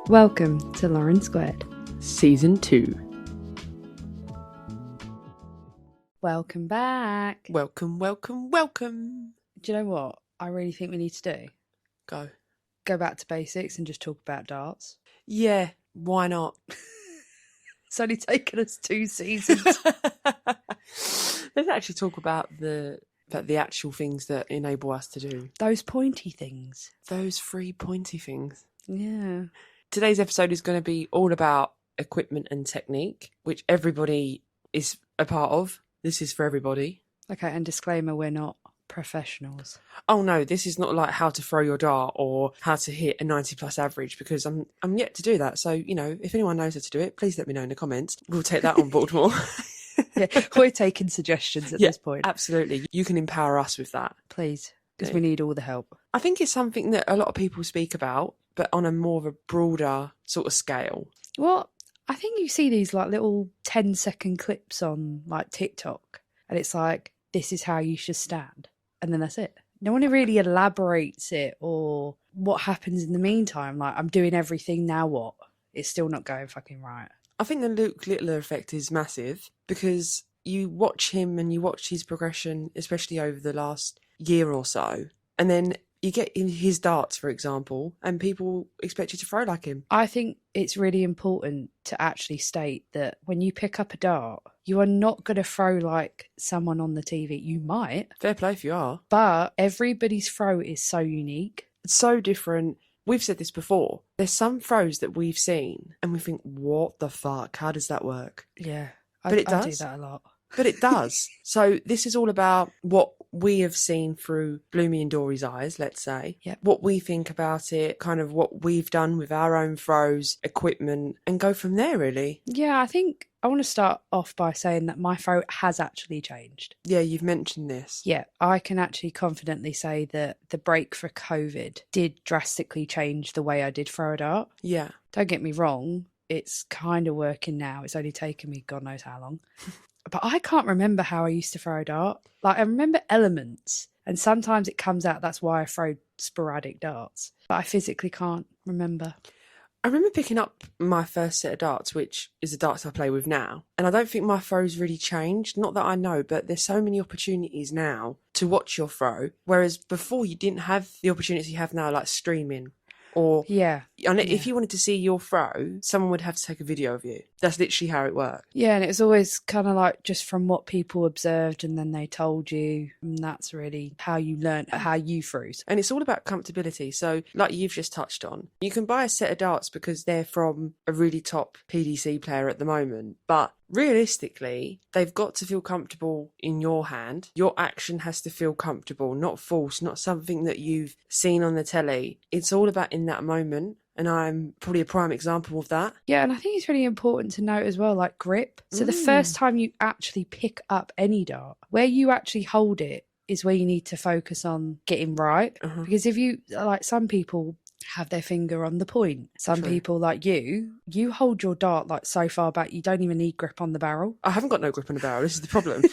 Welcome to Lauren Squared. Season 2. Welcome back. Welcome. Do you know what I really think we need to do? Go back to basics and just talk about darts. Yeah, why not? It's only taken us 2 seasons. Let's actually talk about the actual things that enable us to do. Those pointy things. Those 3 pointy things. Yeah. Today's episode is going to be all about equipment and technique, which everybody is a part of. This is for everybody. Okay, and disclaimer, we're not professionals. Oh no, this is not like how to throw your dart or how to hit a 90 plus average, because I'm yet to do that. So, you know, if anyone knows how to do it, please let me know in the comments. We'll take that on board more. Yeah, we're taking suggestions at this point. Absolutely. You can empower us with that. Please, because we need all the help. I think it's something that a lot of people speak about, but on a more of a broader sort of scale. Well, I think you see these like little 10-second clips on like TikTok, and it's like, this is how you should stand. And then that's it. No one really elaborates it or what happens in the meantime. Like, I'm doing everything, now what? It's still not going fucking right. I think the Luke Littler effect is massive, because you watch him and you watch his progression, especially over the last year or so, and then you get in his darts, for example, and people expect you to throw like him. I think it's really important to actually state that when you pick up a dart, you are not going to throw like someone on the TV. You might. Fair play if you are. But everybody's throw is so unique. It's so different. We've said this before. There's some throws that we've seen and we think, what the fuck? How does that work? Yeah. But it does. I do that a lot. But it does. So this is all about what we have seen through Bloomy and Dory's eyes, let's say. Yep. What we think about it, kind of what we've done with our own throws, equipment, and go from there, really. Yeah, I think I want to start off by saying that my throw has actually changed. Yeah, you've mentioned this. Yeah, I can actually confidently say that the break for COVID did drastically change the way I did throw a dart. Yeah. Don't get me wrong, it's kind of working now. It's only taken me God knows how long. But I can't remember how I used to throw a dart. Like, I remember elements, and sometimes it comes out that's why I throw sporadic darts. But I physically can't remember. I remember picking up my first set of darts, which is the darts I play with now, and I don't think my throw's really changed. Not that I know, but there's so many opportunities now to watch your throw, whereas before you didn't have the opportunities you have now, like streaming. Or yeah. If you wanted to see your throw, someone would have to take a video of you. That's literally how it worked. Yeah, and it was always kind of like just from what people observed and then they told you, and that's really how you learn how you threw. And it's all about comfortability. So like you've just touched on, you can buy a set of darts because they're from a really top PDC player at the moment, but realistically, they've got to feel comfortable in your hand. Your action has to feel comfortable, not false, not something that you've seen on the telly. It's all about in that moment. And I'm probably a prime example of that. Yeah, and I think it's really important to note as well, like grip. So the first time you actually pick up any dart, where you actually hold it is where you need to focus on getting right. Because if you, like, some people have their finger on the point. Some people, like you hold your dart like so far back you don't even need grip on the barrel. I haven't got no grip on the barrel. This is the problem.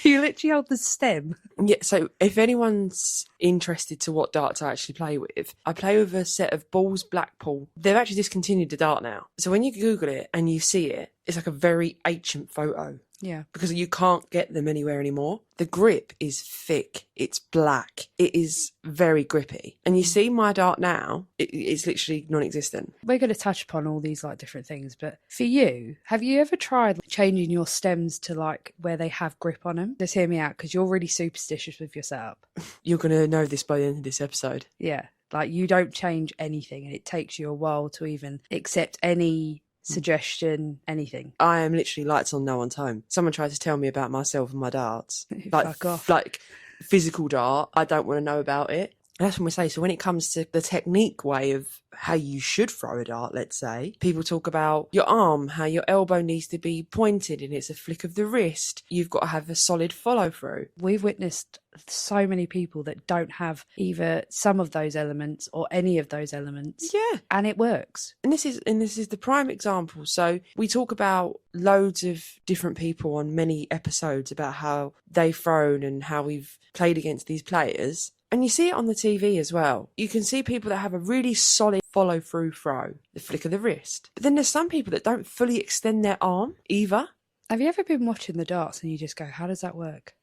You literally hold the stem. Yeah, so if anyone's interested to what darts I actually play with, I play with a set of Balls Blackpool. They've actually discontinued the dart now. So when you Google it and you see it, it's like a very ancient photo. Yeah. Because you can't get them anywhere anymore. The grip is thick. It's black. It is very grippy. And you see my dart now, it's literally non-existent. We're going to touch upon all these like different things, but for you, have you ever tried changing your stems to like where they have grip on them? Just hear me out, because you're really superstitious with your setup. You're going to know this by the end of this episode. Yeah. Like, you don't change anything, and it takes you a while to even accept any suggestion, anything. I am literally lights on, no one's home. Someone tried to tell me about myself and my darts. Fuck off. Like physical dart, I don't want to know about it. And that's when we say, so when it comes to the technique way of how you should throw a dart, let's say, people talk about your arm, how your elbow needs to be pointed and it's a flick of the wrist. You've got to have a solid follow through. We've witnessed so many people that don't have either some of those elements or any of those elements. Yeah. And it works. And this is the prime example. So we talk about loads of different people on many episodes about how they've thrown and how we've played against these players. And you see it on the TV as well. You can see people that have a really solid follow-through throw, the flick of the wrist. But then there's some people that don't fully extend their arm either. Have you ever been watching the darts and you just go, how does that work?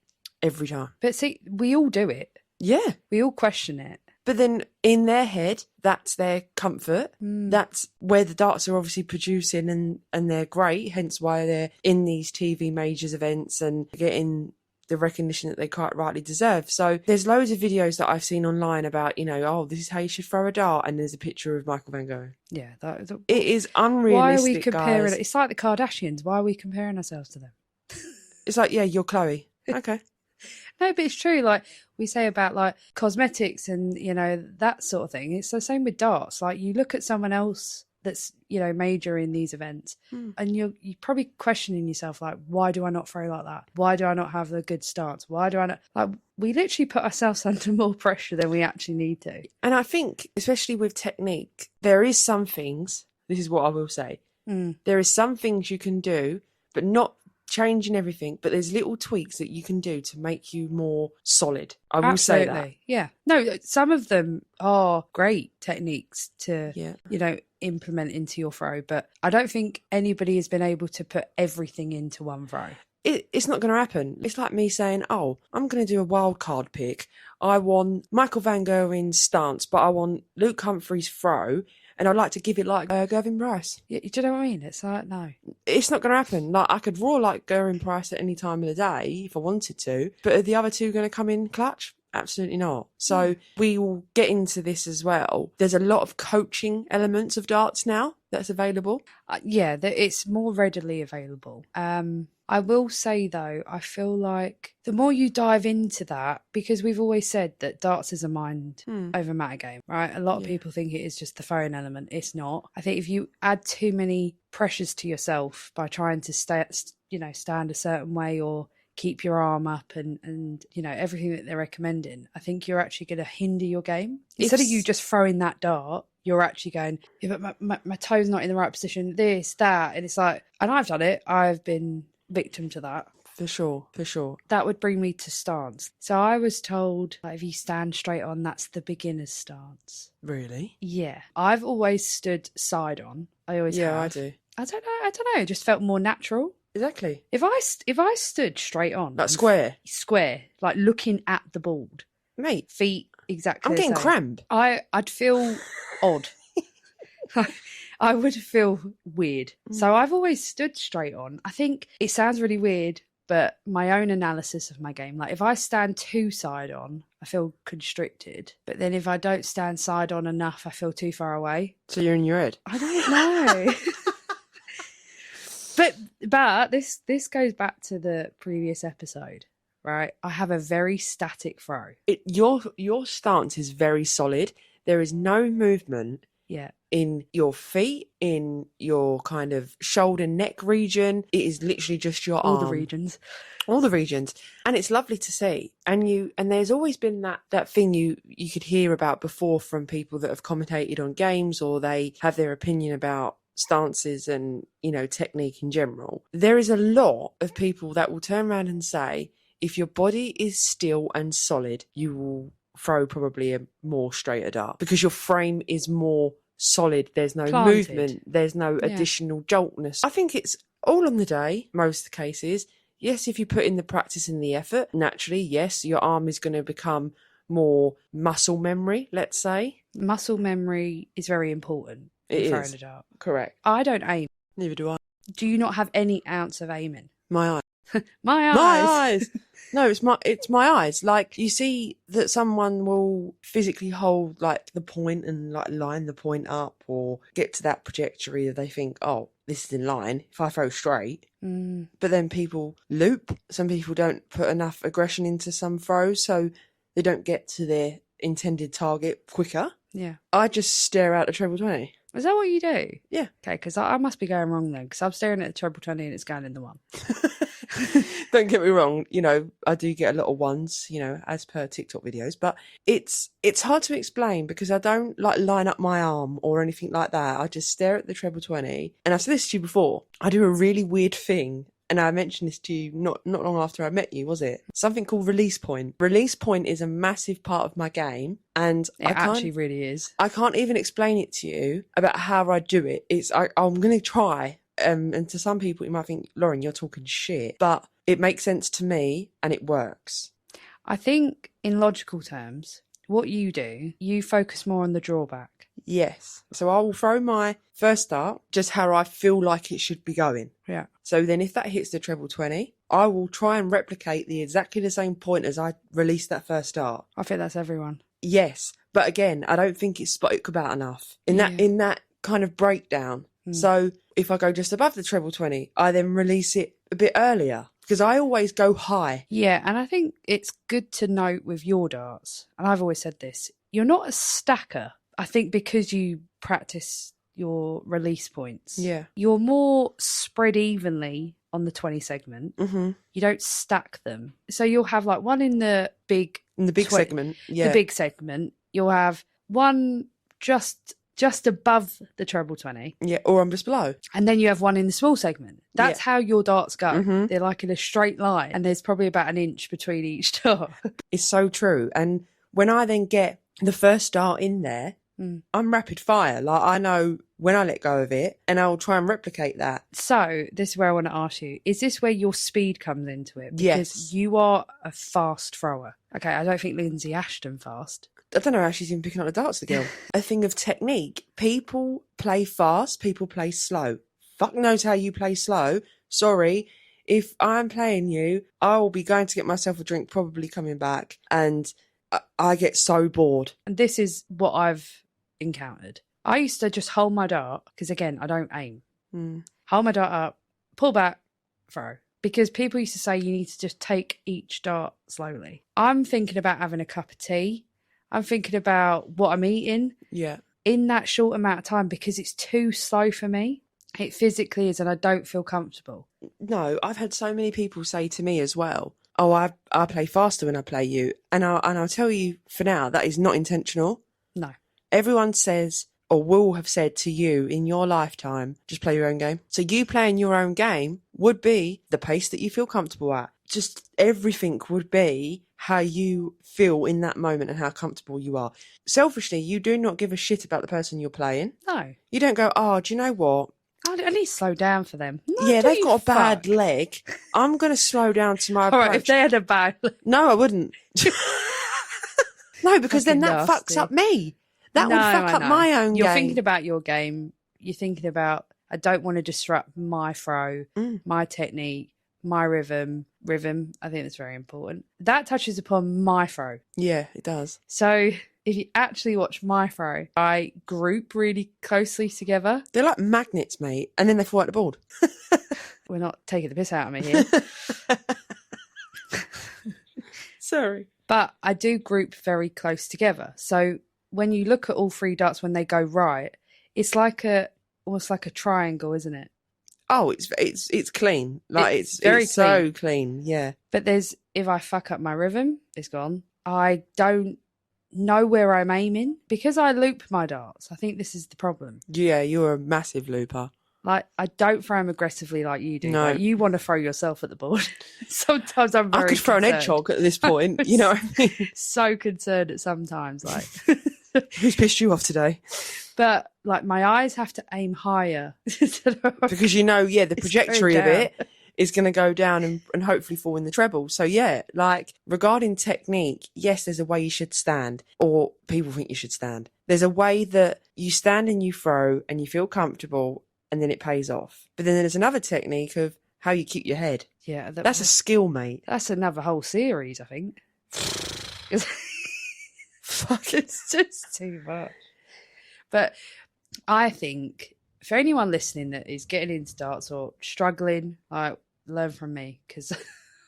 Every time. But see, we all do it. Yeah. We all question it. But then in their head, that's their comfort. That's where the darts are obviously producing and they're great, hence why they're in these TV majors events and getting the recognition that they quite rightly deserve. So there's loads of videos that I've seen online about, oh, this is how you should throw a dart, and there's a picture of Michael van Gogh. Yeah. It is unrealistic, why are we comparing guys. it? It's like the Kardashians. Why are we comparing ourselves to them? It's like, yeah, you're Chloe. Okay. No, but it's true. Like we say about like cosmetics and, that sort of thing. It's the same with darts. Like you look at someone else that's, major in these events and you're probably questioning yourself, like, why do I not throw like that? Why do I not have the good stance? Why do I not? Like, we literally put ourselves under more pressure than we actually need to. And I think, especially with technique, there is some things, this is what I will say, there is some things you can do, but not changing everything, but there's little tweaks that you can do to make you more solid. I will say that. Yeah. No, some of them are great techniques to, implement into your throw, but I don't think anybody has been able to put everything into one throw. It's not going to happen. It's like me saying, oh, I'm going to do a wild card pick. I want Michael van Gerwen's stance, but I want Luke Humphries' throw, and I'd like to give it like Gervin Price. Yeah, do you know what I mean? It's like, no. It's not going to happen. Like, I could roar like Gervin Price at any time of the day if I wanted to, but are the other two going to come in clutch? Absolutely not. So we will get into this as well. There's a lot of coaching elements of darts now that's available. It's more readily available. I will say though, I feel like the more you dive into that, because we've always said that darts is a mind over matter game, right? A lot of people think it is just the throwing element. It's not. I think if you add too many pressures to yourself by trying to stand a certain way or keep your arm up and everything that they're recommending, I think you're actually going to hinder your game. Instead of you just throwing that dart, you're actually going, yeah, but my toe's not in the right position, this, that. And it's like, and I've done it. I've been victim to that. For sure. That would bring me to stance. So I was told, like, if you stand straight on, that's the beginner's stance. Really? Yeah. I've always stood side on. I always have. Yeah, I do. I don't know. It just felt more natural. Exactly. If I stood straight on, like square, like looking at the board, mate, feet exactly. I'm getting cramp. I'd feel odd. I would feel weird. So I've always stood straight on. I think it sounds really weird, but my own analysis of my game, like if I stand too side on, I feel constricted. But then if I don't stand side on enough, I feel too far away. So you're in your head. I don't know. But this goes back to the previous episode, right? I have a very static throw. Your stance is very solid. There is no movement. Yeah. In your feet, in your kind of shoulder neck region. It is literally just your arm. All the regions. And it's lovely to see. And there's always been that thing you could hear about before from people that have commentated on games, or they have their opinion about stances and technique in general. There is a lot of people that will turn around and say, if your body is still and solid, you will throw probably a more straighter dart because your frame is more solid. There's no movement, there's no additional joltness. I think it's all on the day, most of the cases. Yes, if you put in the practice and the effort, naturally, yes, your arm is going to become more muscle memory, let's say. Muscle memory is very important. It is. Throwing a dart. Correct. I don't aim. Neither do I. Do you not have any ounce of aiming? My eyes. My eyes. My eyes. No, it's my eyes. Like, you see that someone will physically hold like the point and like line the point up or get to that trajectory that they think, oh, this is in line if I throw straight. But then people loop. Some people don't put enough aggression into some throws, so they don't get to their intended target quicker. Yeah. I just stare out the treble 20. Is that what you do? Yeah. Okay, because I must be going wrong then, because I'm staring at the treble 20 and it's going in the one. Don't get me wrong, I do get a lot of ones, as per TikTok videos, but it's hard to explain because I don't like line up my arm or anything like that. I just stare at the treble 20. And I've said this to you before, I do a really weird thing and I mentioned this to you not long after I met you, was it? Something called release point. Release point is a massive part of my game, and It actually really is. I can't even explain it to you about how I do it. I'm going to try. And to some people, you might think, Lauren, you're talking shit, but it makes sense to me and it works. I think in logical terms, what you do, you focus more on the drawback. Yes. So I will throw my first dart just how I feel like it should be going. Yeah. So then if that hits the treble 20, I will try and replicate exactly the same point as I released that first dart. I think that's everyone. Yes. But again, I don't think it's spoke about enough in that kind of breakdown. So if I go just above the treble 20, I then release it a bit earlier because I always go high. Yeah, and I think it's good to note with your darts, and I've always said this, you're not a stacker. I think because you practice your release points, you're more spread evenly on the 20 segment. Mm-hmm. You don't stack them. So you'll have like one in the big... segment, The big segment. You'll have one just above the treble 20. Yeah, or just below. And then you have one in the small segment. That's how your darts go. Mm-hmm. They're like in a straight line, and there's probably about an inch between each dart. It's so true. And when I then get the first dart in there, I'm rapid fire. Like, I know when I let go of it, and I'll try and replicate that. So this is where I want to ask you, is this where your speed comes into it? Because yes. You are a fast thrower. Okay, I don't think Lindsay Ashton fast. I don't know how she's even picking up the darts, the girl. A thing of technique. People play fast, people play slow. Fuck knows how you play slow. Sorry. If I'm playing you, I will be going to get myself a drink, probably coming back, and I get so bored. And this is what I've encountered. I used to just hold my dart, because again, I don't aim. Hold my dart up, pull back, throw. Because people used to say you need to just take each dart slowly. I'm thinking about having a cup of tea. I'm thinking about what I'm eating. Yeah. In that short amount of time, because it's too slow for me. It physically is, and I don't feel comfortable. No, I've had so many people say to me as well, oh, I play faster when I play you. And I'll tell you for now, that is not intentional. No. Everyone says, or will have said to you in your lifetime, just play your own game. So you playing your own game would be the pace that you feel comfortable at. Just everything would be how you feel in that moment and how comfortable you are. Selfishly, you do not give a shit about the person you're playing. No. You don't go, oh, do you know what? I need to slow down for them. No, yeah, they've got a bad leg. I'm going to slow down to my approach. All right, if they had a bad leg. No, I wouldn't. No, because then that fucks up me. That would fuck up my own game. You're thinking about your game. You're thinking about, I don't want to disrupt my throw, my technique, my rhythm. I think that's very important. That touches upon my throw. Yeah, it does. So if you actually watch my throw, I group really closely together. They're like magnets, mate, and then they fall out the board. We're not taking the piss out of me here. Sorry. But I do group very close together. So when you look at all three darts when they go right, it's like almost like a triangle, isn't it? Oh, it's clean. Like it's very clean. So clean, yeah. But if I fuck up my rhythm, it's gone. I don't know where I'm aiming because I loop my darts. I think this is the problem. Yeah, you're a massive looper. Like, I don't throw them aggressively like you do. No. Like, you want to throw yourself at the board. Sometimes I'm very I could throw an hedgehog at this point, you know what I mean? So concerned at sometimes, like. Who's pissed you off today? But, like, my eyes have to aim higher. Because you know, the trajectory of it is going to go down and hopefully fall in the treble. So, yeah, like, regarding technique, yes, there's a way you should stand, or people think you should stand. There's a way that you stand and you throw and you feel comfortable, and then it pays off. But then there's another technique of how you keep your head. Yeah. That's a skill, mate. That's another whole series, I think. Fuck, it's just too much. But I think for anyone listening that is getting into darts or struggling, like, learn from me, because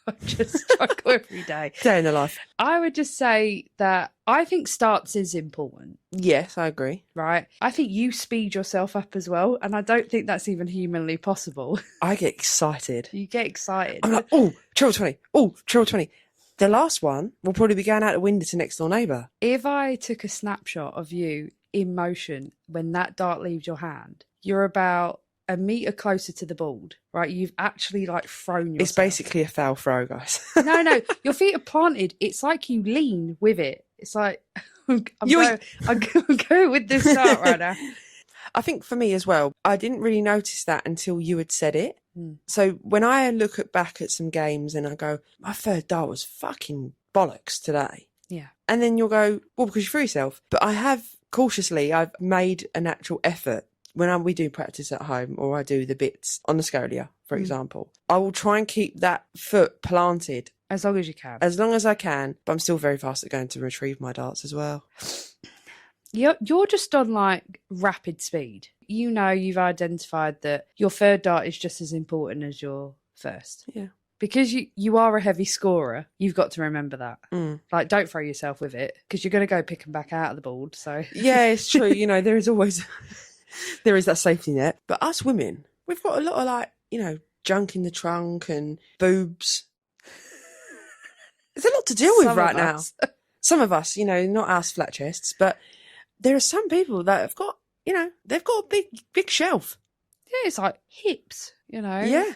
I just struggle every day. Day in the life. I would just say that I think starts is important. Yes, I agree. Right? I think you speed yourself up as well, and I don't think that's even humanly possible. I get excited. You get excited. I'm like, oh, treble 20. Oh, treble 20. The last one will probably be going out the window to next door neighbour. If I took a snapshot of you in motion when that dart leaves your hand, you're about a metre closer to the board, right? You've actually like thrown yourself. It's basically a foul throw, guys. No, your feet are planted. It's like you lean with it. It's like I'm going with this start right now. I think for me as well, I didn't really notice that until you had said it. So when I look back at some games and I go, my third dart was fucking bollocks today. Yeah. And then you'll go, well, because you threw yourself. But I've made an actual effort when we do practice at home, or I do the bits on the Scolia, for example. I will try and keep that foot planted. As long as you can. As long as I can. But I'm still very fast at going to retrieve my darts as well. You're just on like rapid speed. You know, you've identified that your third dart is just as important as your first. Yeah. Because you are a heavy scorer, you've got to remember that. Like, don't throw yourself with it, because you're going to go pick them back out of the board. So yeah, it's true. You know, there is that safety net. But us women, we've got a lot of like, you know, junk in the trunk and boobs. There's a lot to deal with right now. Some of us, you know, not us flat chests, but there are some people that have got, you know, they've got a big shelf. Yeah, it's like hips, you know. Yeah.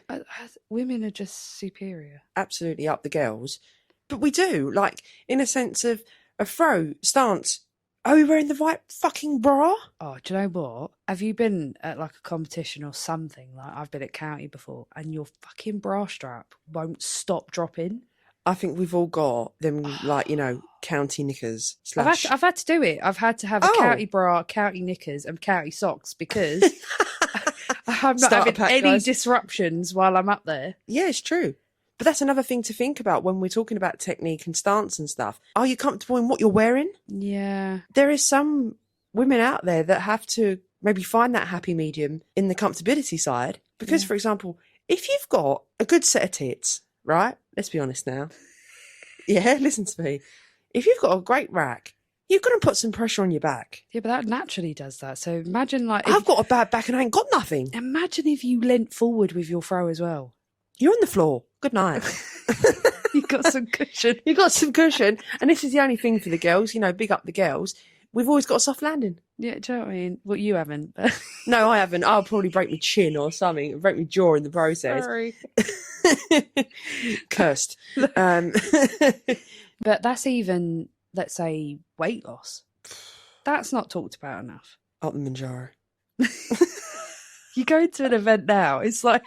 Women are just superior. Absolutely up the girls. But we do, like, in a sense of a throw, stance. Are we wearing the right fucking bra? Oh, do you know what? Have you been at like a competition or something? Like, I've been at county before, and your fucking bra strap won't stop dropping. I think we've all got them, like, you know, county knickers. I've had to do it. I've had to have a county bra, county knickers, and county socks because I'm not having any disruptions while I'm up there. Yeah, it's true. But that's another thing to think about when we're talking about technique and stance and stuff. Are you comfortable in what you're wearing? Yeah. There is some women out there that have to maybe find that happy medium in the comfortability side. Because, for example, if you've got a good set of tits, right? Let's be honest now. Yeah, listen to me. If you've got a great rack, you're going to put some pressure on your back. Yeah, but that naturally does that. So imagine like... I've got a bad back and I ain't got nothing. Imagine if you leant forward with your throw as well. You're on the floor. Good night. You've got some cushion. You've got some cushion. And this is the only thing for the girls, you know, big up the girls. We've always got a soft landing. Yeah, do you know what I mean? Well, you haven't. No, I haven't. I'll probably break my chin or something, break my jaw in the process. Sorry. Cursed. But that's even, let's say, weight loss. That's not talked about enough. Up the Manjaro. You go to an event now, it's like...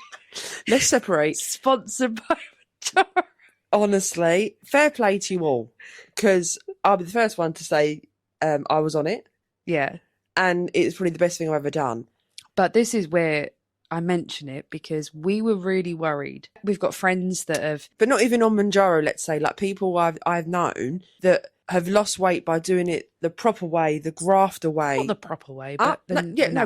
Let's separate. Sponsored by Manjaro. Honestly, fair play to you all. Because I'll be the first one to say I was on it. Yeah. And it's probably the best thing I've ever done. But this is where I mention it, because we were really worried. We've got friends that have... But not even on Manjaro, let's say. Like people I've known that have lost weight by doing it the proper way, the grafter way. Not the proper way, but...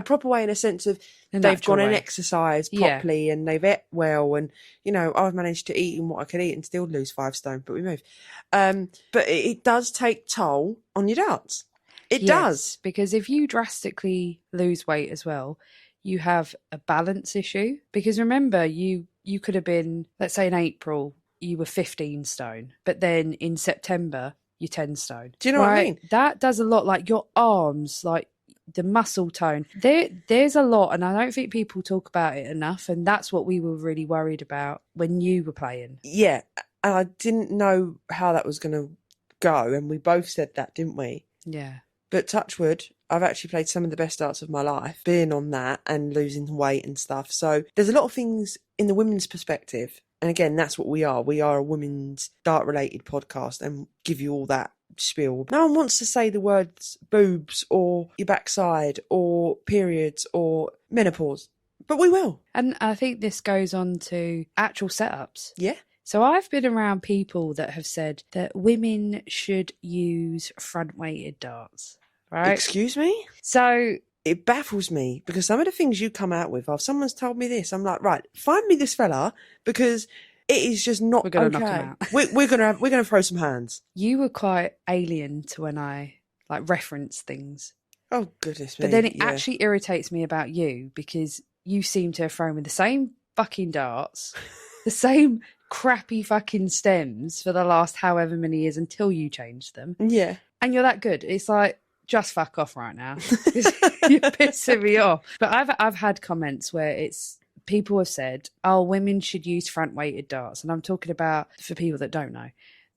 proper way in a sense of the they've gone natural and way. exercised properly and they've ate well. And, you know, I've managed to eat what I could eat and still lose 5 stone, but we move. But it does take toll on your darts. It does. Because if you drastically lose weight as well, you have a balance issue. Because remember, you could have been, let's say in April, you were 15 stone, but then in September, you're 10 stone. Do you know what I mean? That does a lot, like your arms, like the muscle tone. There's a lot, and I don't think people talk about it enough, and that's what we were really worried about when you were playing. Yeah, and I didn't know how that was going to go, and we both said that, didn't we? Yeah. But touch wood, I've actually played some of the best darts of my life, being on that and losing weight and stuff. So there's a lot of things in the women's perspective. And again, that's what we are. We are a women's dart-related podcast and give you all that spiel. No one wants to say the words boobs or your backside or periods or menopause, but we will. And I think this goes on to actual setups. Yeah. So I've been around people that have said that women should use front-weighted darts. Right? Excuse me? So it baffles me because some of the things you come out with, if someone's told me this, I'm like, right, find me this fella because it is just not We're gonna okay. knock him out. We're gonna throw some hands. You were quite alien to when I like reference things. Oh goodness me. But then it actually irritates me about you because you seem to have thrown with the same fucking darts, the same crappy fucking stems for the last however many years until you changed them. Yeah. And you're that good. It's like, just fuck off right now. You're pissing me off. But I've had comments where it's people have said, oh, women should use front weighted darts. And I'm talking about, for people that don't know,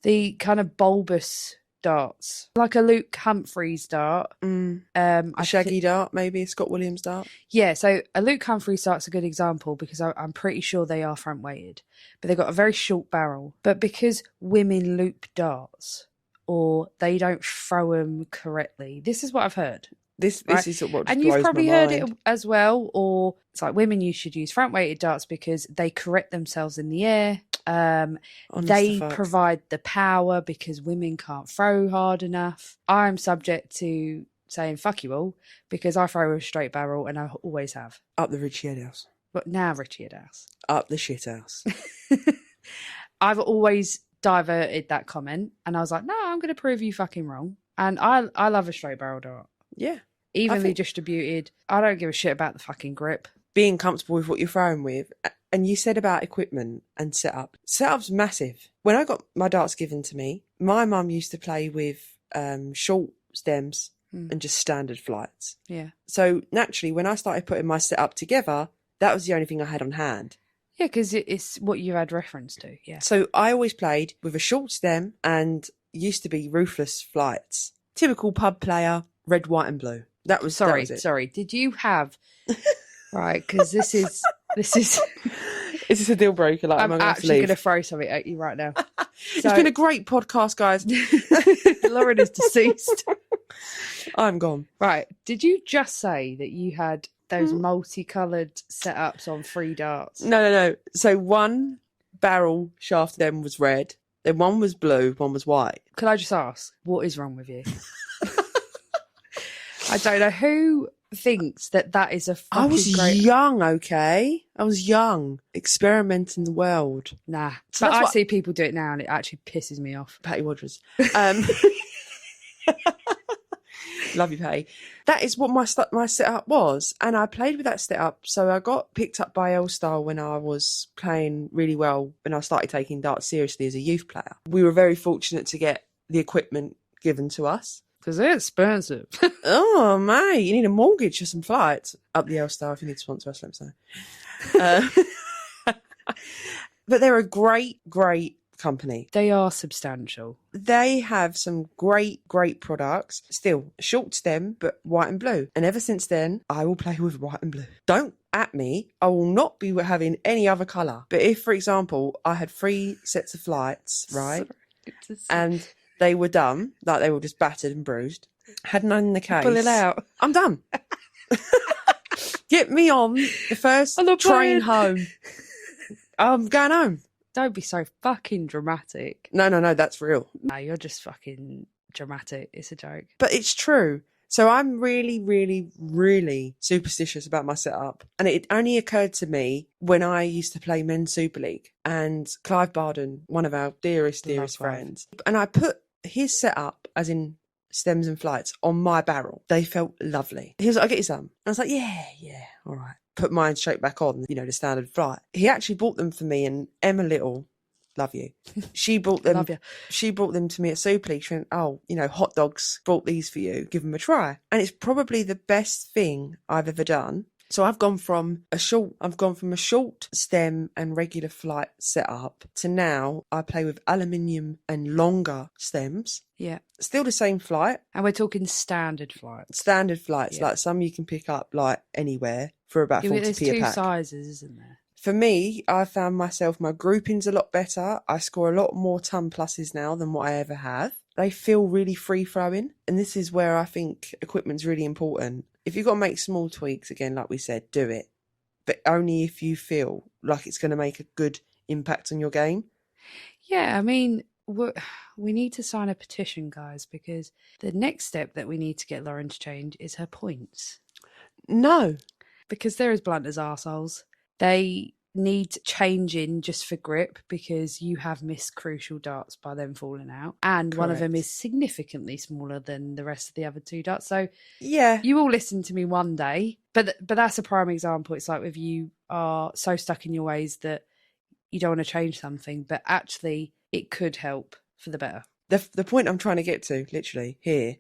the kind of bulbous darts, like a Luke Humphreys dart. A Shaggy dart, maybe a Scott Williams dart. Yeah, so a Luke Humphreys dart's a good example because I'm pretty sure they are front weighted, but they've got a very short barrel. But because women loop darts or they don't throw them correctly, this is what I've heard. This is what and blows you've probably my heard mind. it as well, or it's like women you should use front weighted darts because they correct themselves in the air. They provide the power because women can't throw hard enough. I'm subject to saying fuck you all because I throw a straight barrel and I always have. Up the Richie Head house. But now Richie Head house. Up the shit house. I've always diverted that comment and I was like, no, I'm going to prove you fucking wrong. And I love a straight barrel dart. Yeah. Evenly distributed. I don't give a shit about the fucking grip. Being comfortable with what you're throwing with. And you said about equipment and setup. Setup's massive. When I got my darts given to me, my mum used to play with short stems and just standard flights. Yeah. So naturally, when I started putting my setup together, that was the only thing I had on hand. Yeah, because it's what you had reference to. Yeah. So I always played with a short stem and used to be ruthless flights. Typical pub player, red, white, and blue. That was sorry. Did you have right? Because this is. Is this a deal breaker? Like, I'm actually going to throw something at you right now. It's been a great podcast, guys. Lauren is deceased. I'm gone. Right. Did you just say that you had those multicoloured setups on 3 darts? No. So one barrel shaft then was red, then one was blue, one was white. Could I just ask, what is wrong with you? I don't know who thinks that is a fucking I was young, okay? I was young, experimenting the world. Nah. So but I see people do it now and it actually pisses me off. Patty Wadras. Love you, Patty. That is what my setup was. And I played with that setup. So I got picked up by L-Style when I was playing really well, when I started taking darts seriously as a youth player. We were very fortunate to get the equipment given to us. Because they're expensive. Oh, mate, you need a mortgage for some flights. Up the L-Star if you need to sponsor us, let me know. But they're a great company. They are substantial. They have some great products. Still, short stem, but white and blue. And ever since then, I will play with white and blue. Don't at me. I will not be having any other colour. But if, for example, I had 3 sets of flights, right? And they were done, like they were just battered and bruised. Had none in the case. Pull it out. I'm done. Get me on the first train home. I'm going home. Don't be so fucking dramatic. No, that's real. No, you're just fucking dramatic. It's a joke. But it's true. So I'm really superstitious about my setup. And it only occurred to me when I used to play Men's Super League and Clive Barden, one of our dearest friends. And I put his setup, as in stems and flights, on my barrel. They felt lovely. He was like, I'll get you some. And I was like, yeah, all right. Put mine straight back on, the standard flight. He actually bought them for me, and Emma Little, love you. She bought them. Love you. She brought them to me at Super League. She went, hot dogs, brought these for you. Give them a try. And it's probably the best thing I've ever done. So I've gone from a short stem and regular flight setup to now I play with aluminium and longer stems. Yeah. Still the same flight. And we're talking standard flights. Standard flights, like some you can pick up like anywhere for about 40p a pack. There's 2 sizes, isn't there? For me, I found my grouping's a lot better. I score a lot more ton pluses now than what I ever have. They feel really free flowing. And this is where I think equipment's really important. If you've got to make small tweaks, again, like we said, do it. But only if you feel like it's going to make a good impact on your game. Yeah, I mean, we need to sign a petition, guys, because the next step that we need to get Lauren to change is her points. No. Because they're as blunt as arseholes. They need changing just for grip because you have missed crucial darts by them falling out. And Correct. One of them is significantly smaller than the rest of the other 2 darts. So yeah, you will listen to me one day. But that's a prime example. It's like if you are so stuck in your ways that you don't want to change something, but actually it could help for the better. The point I'm trying to get to, literally, here,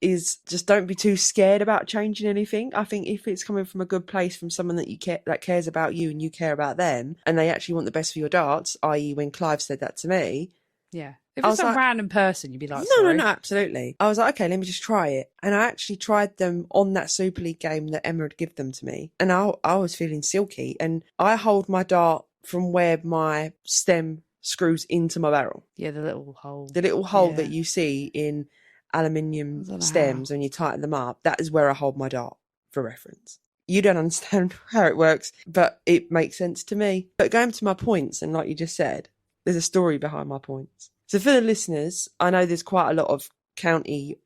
is just don't be too scared about changing anything. I think if it's coming from a good place, from someone that that cares about you and you care about them, and they actually want the best for your darts, i.e. when Clive said that to me. Yeah. If it's a random person, you'd be like, no, absolutely. I was like, okay, let me just try it. And I actually tried them on that Super League game that Emma had given them to me. And I was feeling silky. And I hold my dart from where my stem screws into my barrel. Yeah, the little hole. The little hole that you see in aluminium stems when you tighten them up. That is where I hold my dart, for reference. You don't understand how it works, but it makes sense to me. But going to my points, and like you just said, there's a story behind my points. So for the listeners, I know there's quite a lot of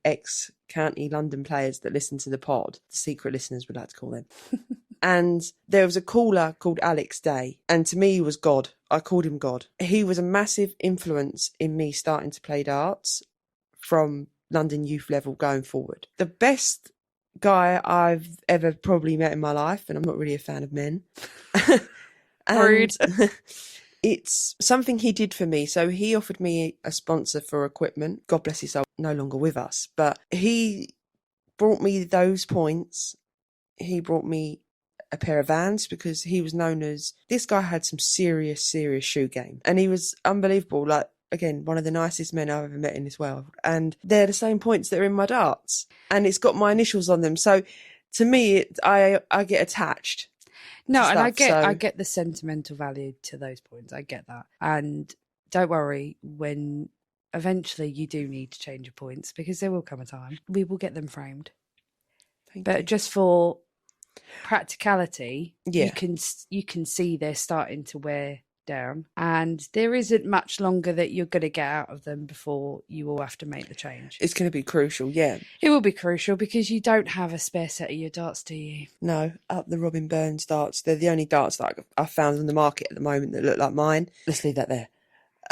ex-county London players that listen to the pod. The secret listeners, would like to call them. And there was a caller called Alex Day. And to me, he was God. I called him God. He was a massive influence in me starting to play darts from London youth level going forward. The best guy I've ever probably met in my life, and I'm not really a fan of men. Rude. It's something he did for me. So he offered me a sponsor for equipment. God bless his soul, no longer with us. But he brought me those points. He brought me a pair of Vans, because he was known as, this guy had some serious shoe game. And he was unbelievable. Like, again, one of the nicest men I've ever met in this world. And they're the same points that are in my darts. And it's got my initials on them. So to me, I get attached. No, and I get the sentimental value to those points. I get that. And don't worry, when eventually you do need to change your points, because there will come a time, we will get them framed. But just for practicality, you can see they're starting to wear down, and there isn't much longer that you're going to get out of them before you will have to make the change. It's going to be crucial. It will be crucial, because you don't have a spare set of your darts, do you? No, up the Robin Burns darts. They're the only darts that I've found on the market at the moment that look like mine. Let's leave that there,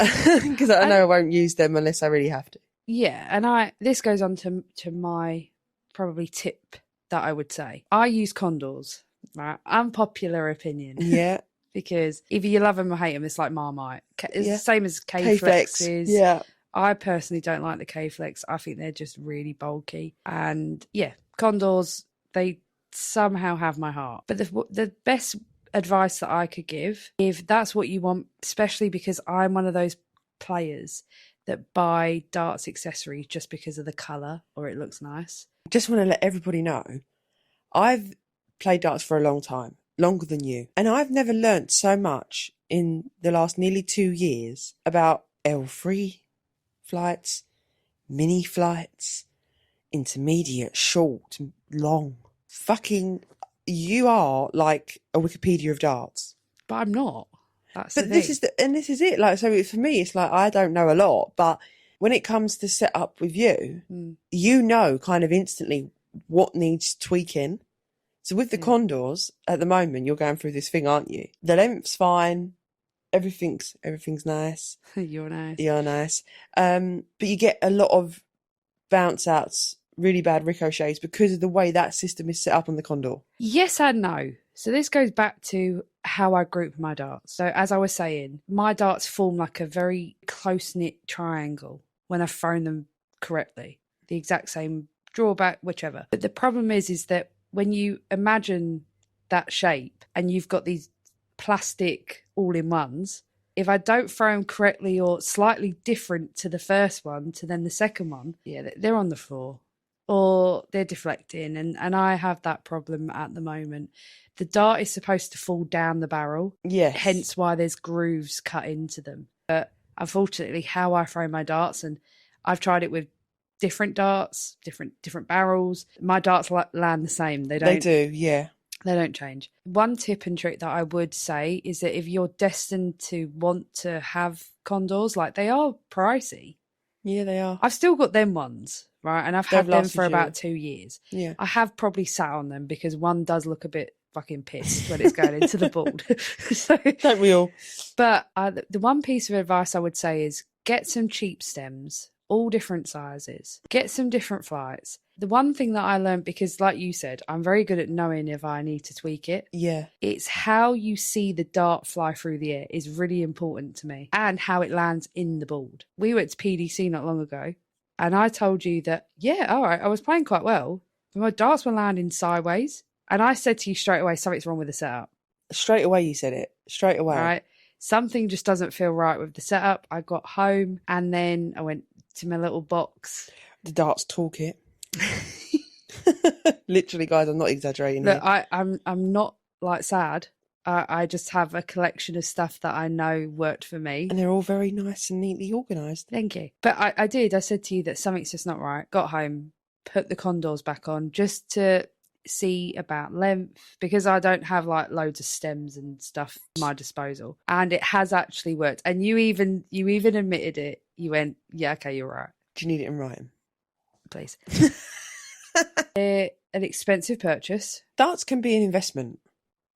because I know I won't use them unless I really have to. Yeah, and this goes on to my probably tip that I would say. I use Condors, right? Unpopular opinion. Yeah. Because either you love them or hate them, it's like Marmite. It's the same as K-Flexes. Yeah. I personally don't like the K-Flex. I think they're just really bulky. And yeah, Condors, they somehow have my heart. But the best advice that I could give, if that's what you want, especially because I'm one of those players that buy darts accessories just because of the colour or it looks nice. Just want to let everybody know, I've played darts for a long time. Longer than you. And I've never learnt so much in the last nearly 2 years about L3 flights, mini flights, intermediate, short, long. Fucking, you are like a Wikipedia of darts. But I'm not. That's but this is it. Like, so for me, it's like, I don't know a lot, but when it comes to set up with you, you know kind of instantly what needs tweaking. So with the Condors, at the moment, you're going through this thing, aren't you? The length's fine. Everything's nice. You're nice. You're nice. But you get a lot of bounce outs, really bad ricochets, because of the way that system is set up on the Condor. Yes and no. So this goes back to how I group my darts. So as I was saying, my darts form like a very close-knit triangle when I've thrown them correctly. The exact same drawback, whichever. But the problem is that when you imagine that shape and you've got these plastic all-in-ones, if I don't throw them correctly or slightly different to the first one to then the second one, they're on the floor or they're deflecting. And I have that problem at the moment. The dart is supposed to fall down the barrel. Yes. Hence why there's grooves cut into them. But unfortunately, how I throw my darts, and I've tried it with different darts, different barrels. My darts land the same. They do, yeah. They don't change. One tip and trick that I would say is that if you're destined to want to have Condors, like, they are pricey. Yeah, they are. I've still got them ones, right? And I've had them for about 2 years. Yeah. I have probably sat on them because one does look a bit fucking pissed when it's going into the board. So, don't we all? But the one piece of advice I would say is get some cheap stems, all different sizes, get some different flights. The one thing that I learned, because like you said, I'm very good at knowing if I need to tweak it. Yeah. It's how you see the dart fly through the air is really important to me, and how it lands in the board. We went to PDC not long ago, And I told you that, yeah, all right, I was playing quite well, but my darts were landing sideways. And I said to you straight away, something's wrong with the setup. Straight away you said it. Straight away. Right? Something just doesn't feel right with the setup. I got home and then I went to my little box. The darts toolkit. Literally, guys, I'm not exaggerating Look, here. I'm not like sad. I just have a collection of stuff that I know worked for me. And they're all very nice and neatly organised. Thank you. But I did. I said to you that something's just not right. Got home, put the condors back on just to see about length, because I don't have like loads of stems and stuff at my disposal. And it has actually worked. And you even admitted it. You went, yeah, okay, you're right. Do you need it in writing? Please. An expensive purchase. Darts can be an investment.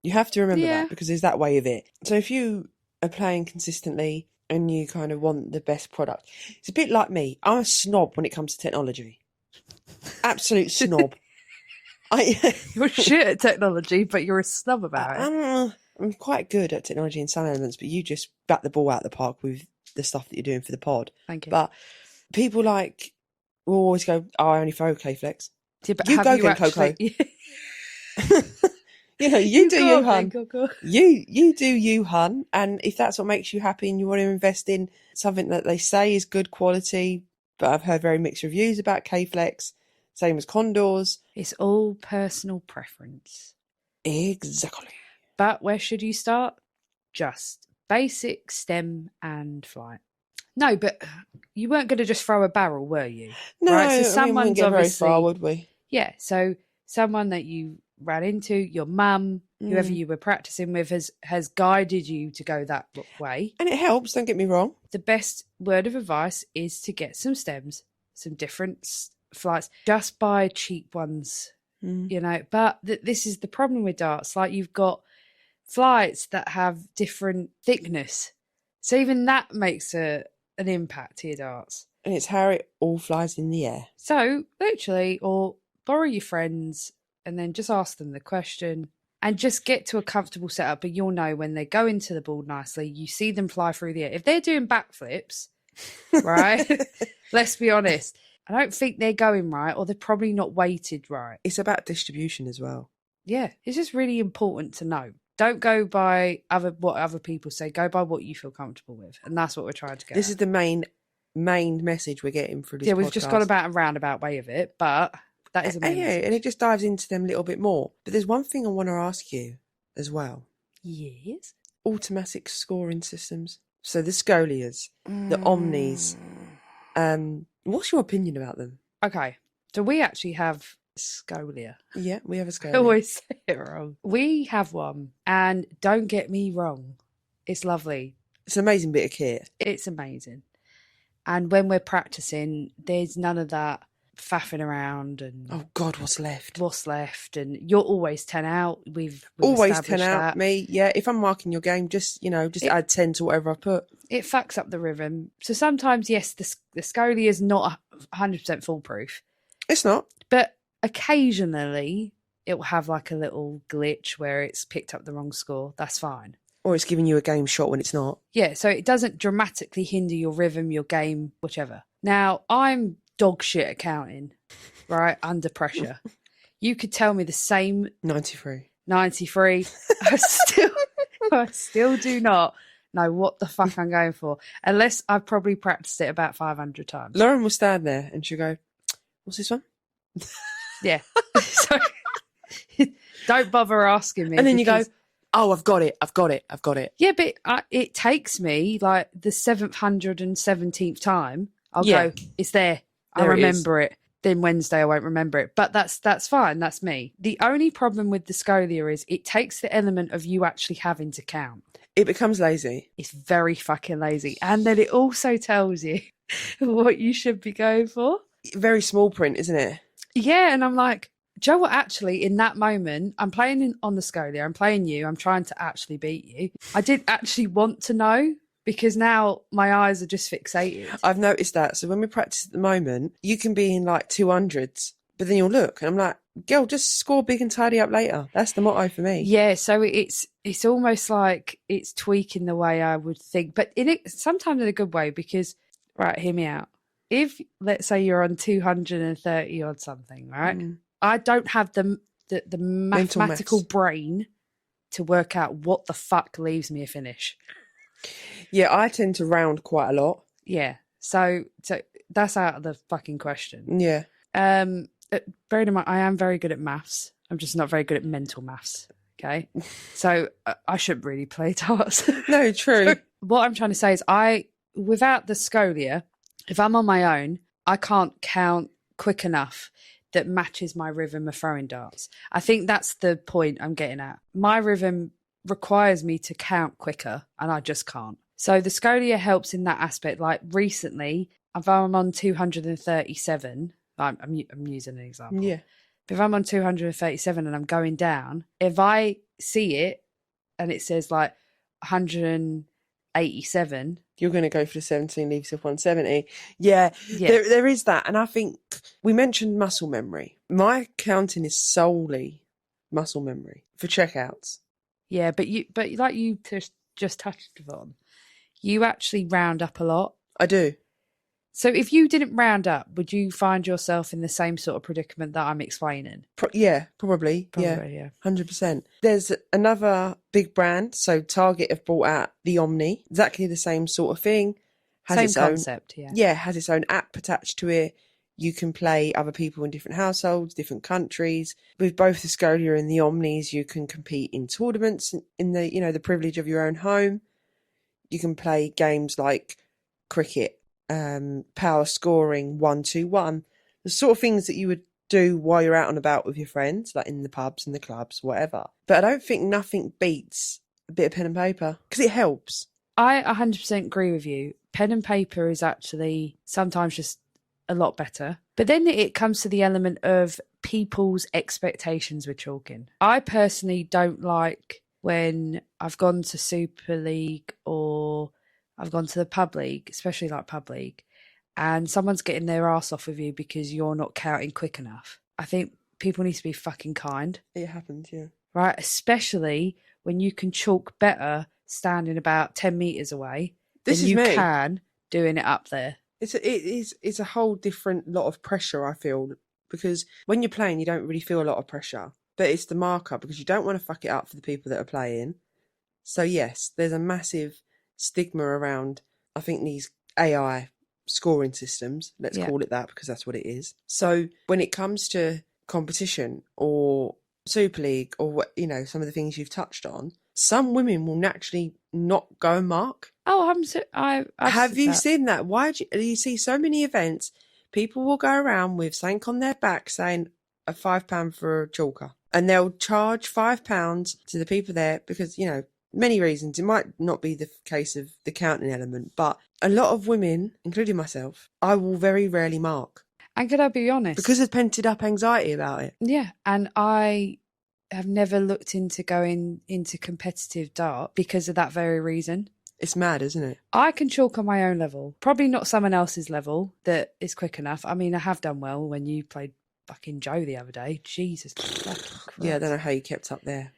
You have to remember Yeah. that, because there's that way of it. So if you are playing consistently and you kind of want the best product, it's a bit like me. I'm a snob when it comes to technology. Absolute snob. You're shit at technology, but you're a snob about it. I'm quite good at technology in some elements, but you just bat the ball out of the park with the stuff that you're doing for the pod. Thank you. But people like will always go, "Oh, I only throw K-Flex." Yeah, but you have go you then, actually... Coco. You know, you do go you, on hun. then, Coco. You do you, hun. And if that's what makes you happy and you want to invest in something that they say is good quality, but I've heard very mixed reviews about K-Flex, same as Condors. It's all personal preference. Exactly. But where should you start? Just basic stem and flight. No, but you weren't going to just throw a barrel, were you? No, Right, so I mean, we someone's wouldn't get very obviously... far, would we? Yeah, so someone that you ran into, your mum, whoever you were practicing with, has guided you to go that way. And it helps, don't get me wrong. The best word of advice is to get some stems, some different flights. Just buy cheap ones, you know. But this is the problem with darts. Like, you've got flights that have different thickness. So even that makes an impact to your darts. And it's how it all flies in the air. So literally, or borrow your friends and then just ask them the question and just get to a comfortable setup. But you'll know when they go into the ball nicely, you see them fly through the air. If they're doing backflips, right, let's be honest, I don't think they're going right, or they're probably not weighted right. It's about distribution as well. Yeah, it's just really important to know. Don't go by what other people say. Go by what you feel comfortable with. And that's what we're trying to get This at. is the main message we're getting through this podcast. We've just gone about a roundabout way of it, but that is a main message. And it just dives into them a little bit more. But there's one thing I want to ask you as well. Yes. Automatic scoring systems. So the Scolias, the Omnis. What's your opinion about them? Okay, so we actually have Scolia. Yeah, we have a I Scolia. always say it wrong. We have one, and don't get me wrong, it's lovely. It's an amazing bit of kit. It's amazing. And when we're practicing, there's none of that faffing around and Oh God, what's left? and you're always 10 out. We've Always 10 established out. that. Me, yeah. If I'm marking your game, just add 10 to whatever I put. It fucks up the rhythm. So sometimes, yes, the Scolia is not 100% foolproof, It's not. but occasionally it will have like a little glitch where it's picked up the wrong score. That's fine. Or it's giving you a game shot when it's not. Yeah, so it doesn't dramatically hinder your rhythm, your game, whichever. Now, I'm dog shit at counting, right? Under pressure. You could tell me the same 93. 93. I still do not know what the fuck I'm going for, unless I've probably practiced it about 500 times. Lauren will stand there and she'll go, "What's this one?" Yeah. So, don't bother asking me. And then you go, because- "Oh, I've got it. Yeah, but it takes me like the 717th time. I'll Yeah. go, it's there. I There it is. remember it. Then Wednesday I won't remember it. But that's fine. That's me. The only problem with the Scolia is it takes the element of you actually having to count. It becomes lazy. It's very fucking lazy. And then it also tells you what you should be going for. Very small print, isn't it? Yeah, and I'm like, do you know what? Actually, in that moment, I'm playing on the Scolia. I'm playing you. I'm trying to actually beat you. I did actually want to know, because now my eyes are just fixated. I've noticed that. So when we practice at the moment, you can be in like 200s, but then you'll look and I'm like, girl, just score big and tidy up later. That's the motto for me. Yeah, so it's almost like it's tweaking the way I would think, but sometimes in a good way, because, right, hear me out. if let's say you're on 230 or something, right? Mm. I don't have the mathematical maths. brain to work out what the fuck leaves me a finish. Yeah, I tend to round quite a lot. Yeah. So that's out of the fucking question. Yeah. Bearing in mind, I am very good at maths. I'm just not very good at mental maths. Okay. So I shouldn't really play darts. No, true. What I'm trying to say is without the scolia, if I'm on my own, I can't count quick enough that matches my rhythm of throwing darts. I think that's the point I'm getting at. My rhythm requires me to count quicker and I just can't. So the scolia helps in that aspect. Like recently, if I'm on 237, I'm using an example. Yeah. But if I'm on 237 and I'm going down, if I see it and it says like 187, you're going to go for the 17, leave yourself 170. Yeah. There is that. And I think we mentioned muscle memory. My counting is solely muscle memory for checkouts. Yeah, but like you just touched upon, you actually round up a lot. I do. So if you didn't round up, would you find yourself in the same sort of predicament that I'm explaining? Yeah, probably. Yeah. 100%. There's another big brand. So Target have brought out the Omni. Exactly the same sort of thing. Same concept, yeah. Yeah, has its own app attached to it. You can play other people in different households, different countries. With both the Scolia and the Omnis, you can compete in tournaments in the, the privilege of your own home. You can play games like cricket, power scoring, 1-2-1, the sort of things that you would do while you're out and about with your friends, like in the pubs and the clubs, whatever. But I don't think nothing beats a bit of pen and paper because it helps. I 100% agree with you. Pen and paper is actually sometimes just a lot better. But then it comes to the element of people's expectations with chalking. I personally don't like when I've gone to Super League or I've gone to the pub league, especially like pub league, and someone's getting their ass off of you because you're not counting quick enough. I think people need to be fucking kind. It happens, yeah. Right? Especially when you can chalk better standing about 10 metres away than you can doing it up there. It's a whole different lot of pressure, I feel, because when you're playing, you don't really feel a lot of pressure. But it's the marker because you don't want to fuck it up for the people that are playing. So yes, there's a massive stigma around, I think, these AI scoring systems, let's call it that because that's what it is. So when it comes to competition or Super League or what, some of the things you've touched on, some women will naturally not go and mark. Oh, have you seen that? Why do you see so many events? People will go around with something on their back saying a £5 for a chalker, and they'll charge £5 to the people there because many reasons. It might not be the case of the counting element, but a lot of women, including myself, I will very rarely mark. And could I be honest? Because of pent up anxiety about it. Yeah, and I have never looked into going into competitive dart because of that very reason. It's mad, isn't it? I can chalk on my own level. Probably not someone else's level that is quick enough. I mean, I have done well when you played fucking Joe the other day. Jesus fucking Christ. Yeah, I don't know how you kept up there.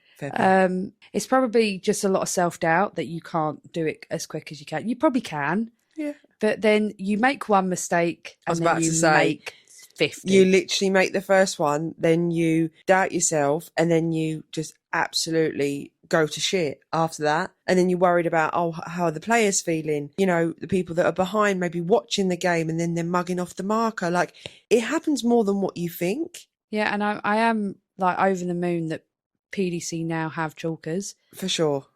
It's probably just a lot of self-doubt that you can't do it as quick as you can. You probably can. Yeah. But then you make one mistake and then you make 50. You literally make the first one, then you doubt yourself, and then you just absolutely go to shit after that. And then you're worried about, how are the players feeling? The people that are behind maybe watching the game and then they're mugging off the marker. Like, it happens more than what you think. Yeah, and I am like over the moon that PDC now have chalkers. For sure.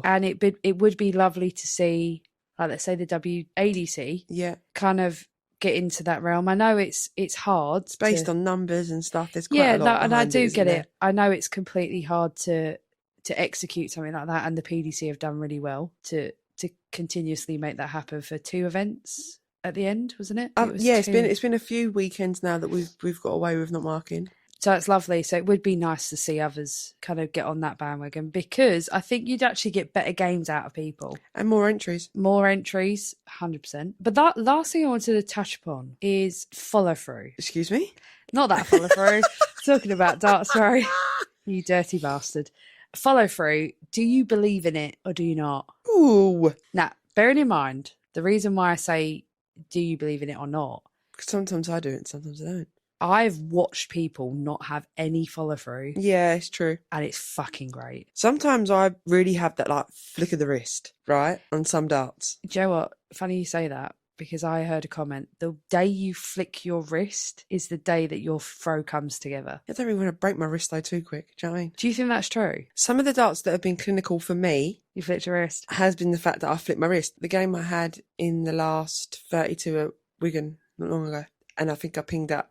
And it would be lovely to see, like, let's say the WADC kind of get into that realm. I know it's hard. It's based on numbers and stuff. There's quite a lot and I do get it. It. I know it's completely hard to execute something like that, and the PDC have done really well to continuously make that happen for 2 events at the end, wasn't it? It's been a few weekends now that we've got away with not marking. So it's lovely. So it would be nice to see others kind of get on that bandwagon because I think you'd actually get better games out of people. And more entries. 100%. But that last thing I wanted to touch upon is follow through. Excuse me? Not that follow through. Talking about darts, sorry. You dirty bastard. Follow through. Do you believe in it or do you not? Ooh. Now, bearing in mind, the reason why I say do you believe in it or not? Sometimes I do it, sometimes I don't. I've watched people not have any follow through, Yeah, it's true. and it's fucking great. Sometimes I really have that like flick of the wrist, right, on some darts. Do you know what? Funny you say that, because I heard a comment. The day you flick your wrist is the day that your throw comes together. I don't really want to break my wrist though too quick. Do you know what I mean? Do you think that's true? Some of the darts that have been clinical for me You flicked your wrist? has been the fact that I flipped my wrist. The game I had in the last 32 at Wigan not long ago, and I think I pinged that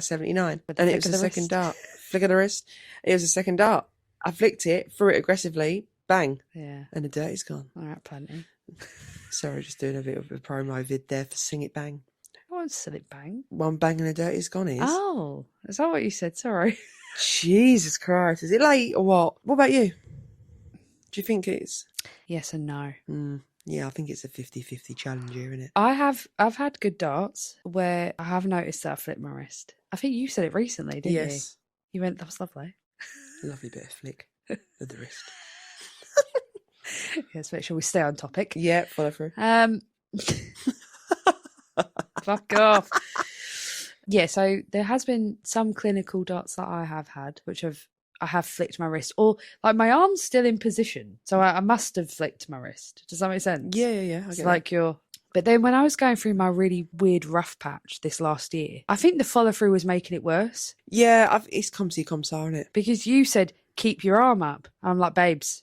79, With the and it flick was of the the second wrist? dart. Flick of the wrist. It was the second dart. I flicked it, threw it aggressively, bang, Yeah. and the dirty's gone. All right, plenty. Sorry, just doing a bit of a promo vid there for Sing It Bang. I won't sell it bang. One bang and the dirty's gone is. Oh, is that what you said? Sorry. Jesus Christ, is it late or what? What about you? Do you think it's... Yes and no. Yeah, I think it's a 50-50 challenge here, isn't it? I've had good darts where I have noticed that I flipped my wrist. I think you said it recently, didn't you? Yes. You went, that was lovely. Lovely bit of flick of the wrist. Yes, make sure we stay on topic. Yeah, follow through. Fuck off. Yeah, so there has been some clinical darts that I have had, which I have flicked my wrist, or like my arm's still in position, so I must have flicked my wrist. Does that make sense? Yeah. I It's get like you're. But then when I was going through my really weird rough patch this last year, I think the follow through was making it worse. Yeah, it's comme ci comme ça, isn't it? Because you said keep your arm up. I'm like, babes,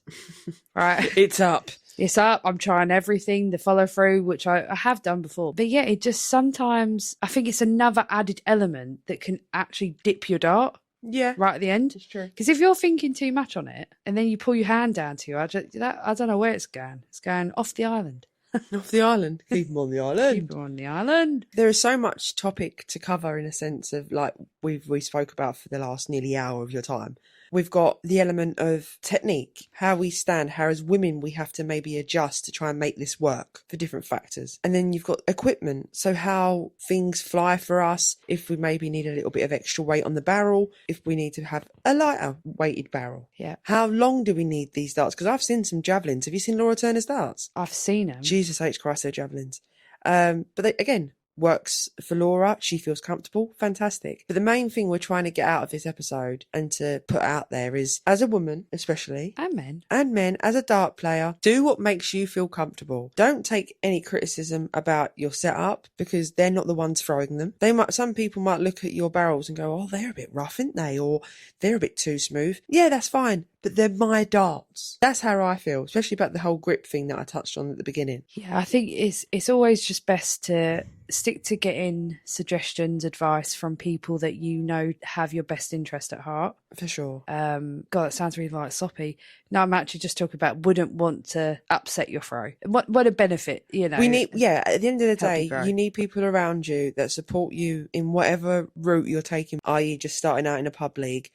right? It's up. It's up. I'm trying everything, the follow through, which I have done before. But yeah, it just sometimes, I think it's another added element that can actually dip your dart Yeah, right at the end. it's true. Because if you're thinking too much on it and then you pull your hand down to you, I don't know where it's going. It's going off the island. Off the island. Keep them on the island. Keep it on the island. There is so much topic to cover in a sense of like we spoke about for the last nearly hour of your time. We've got the element of technique, how we stand, how as women we have to maybe adjust to try and make this work for different factors. And then you've got equipment, so how things fly for us, if we maybe need a little bit of extra weight on the barrel, if we need to have a lighter weighted barrel. Yeah. How long do we need these darts? Because I've seen some javelins. Have you seen Laura Turner's darts? I've seen them. Jesus H. Christ, they're javelins. But they, again, works for Laura. She feels comfortable. Fantastic. But the main thing we're trying to get out of this episode and to put out there is, as a woman, especially, And men. as a dart player, do what makes you feel comfortable. Don't take any criticism about your setup because they're not the ones throwing them. Some people might look at your barrels and go, oh, they're a bit rough, aren't they? Or they're a bit too smooth. Yeah, that's fine. But they're my darts. That's how I feel, especially about the whole grip thing that I touched on at the beginning. Yeah, I think it's always just best to stick to getting suggestions, advice from people that you know have your best interest at heart. For sure. God, that sounds really like soppy. No, I'm actually just talking about wouldn't want to upset your throw. What a benefit, you know. We need, at the end of the help you day, grow. you need people around you that support you in whatever route you're taking, i.e. just starting out in a pub league.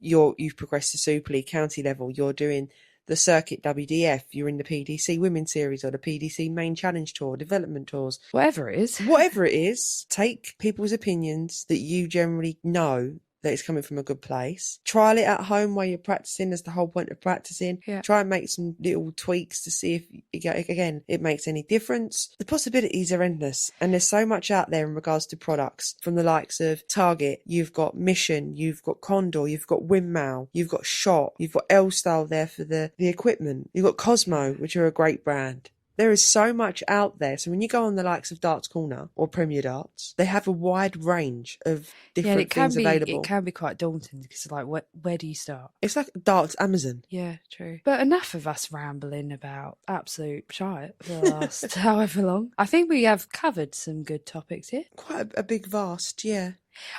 You've progressed to Super League, county level, you're doing the circuit WDF, you're in the PDC Women's Series or the PDC Main Challenge Tour, development tours. Whatever it is. Whatever it is, take people's opinions that you generally know that it's coming from a good place. Trial it at home while you're practicing. That's the whole point of practicing. Yeah. Try and make some little tweaks to see if, again, it makes any difference. The possibilities are endless. And there's so much out there in regards to products from the likes of Target. You've got Mission, you've got Condor, you've got Windmill, you've got Shot, you've got L-Style there for the equipment. You've got Cosmo, which are a great brand. There is so much out there. So when you go on the likes of Darts Corner or Premier Darts, they have a wide range of different things available. It can be quite daunting because, like, where do you start? It's like Darts Amazon. Yeah, true. But enough of us rambling about absolute shite for the last however long. I think we have covered some good topics here. Quite a big, vast, yeah.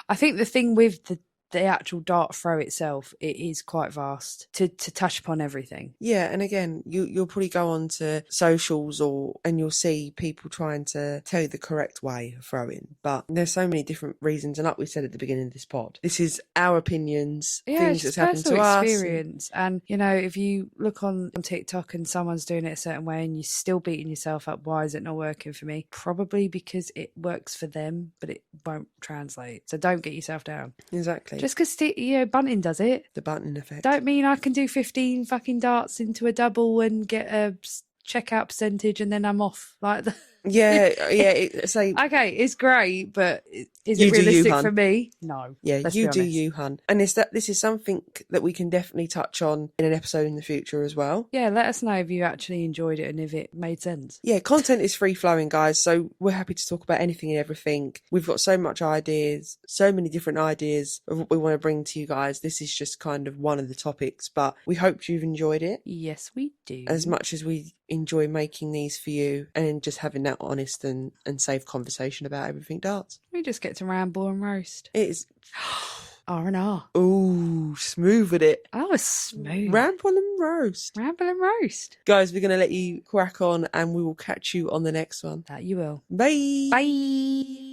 I think the thing with the actual dart throw itself, it is quite vast to touch upon everything. Yeah, and again, you'll probably go on to socials and you'll see people trying to tell you the correct way of throwing. But there's so many different reasons, and like we said at the beginning of this pod, this is our opinions, things that's happened to us. Experience. And you know, if you look on TikTok and someone's doing it a certain way and you're still beating yourself up, why is it not working for me? Probably because it works for them, but it won't translate. So don't get yourself down. Exactly. Just because Bunting does it, The Bunting effect. don't mean I can do 15 fucking darts into a double and get a checkout percentage and then I'm off. Like, Yeah, say Okay, it's great, but is You it do you, realistic hun. for me? No. yeah, Let's you be do honest. you, hun. And this is something that we can definitely touch on in an episode in the future as well. Yeah, let us know if you actually enjoyed it and if it made sense. Yeah, content is free flowing, guys. So we're happy to talk about anything and everything. We've got so much ideas, so many different ideas of what we want to bring to you guys. This is just kind of one of the topics, but we hope you've enjoyed it Yes, we do. as much as we enjoy making these for you and just having that honest and safe conversation about everything darts. We just get to ramble and roast. It is. R&R. Ooh, smooth with it. That was smooth. Ramble and roast. Ramble and roast. Guys, we're going to let you crack on and we will catch you on the next one. That you will. Bye. Bye.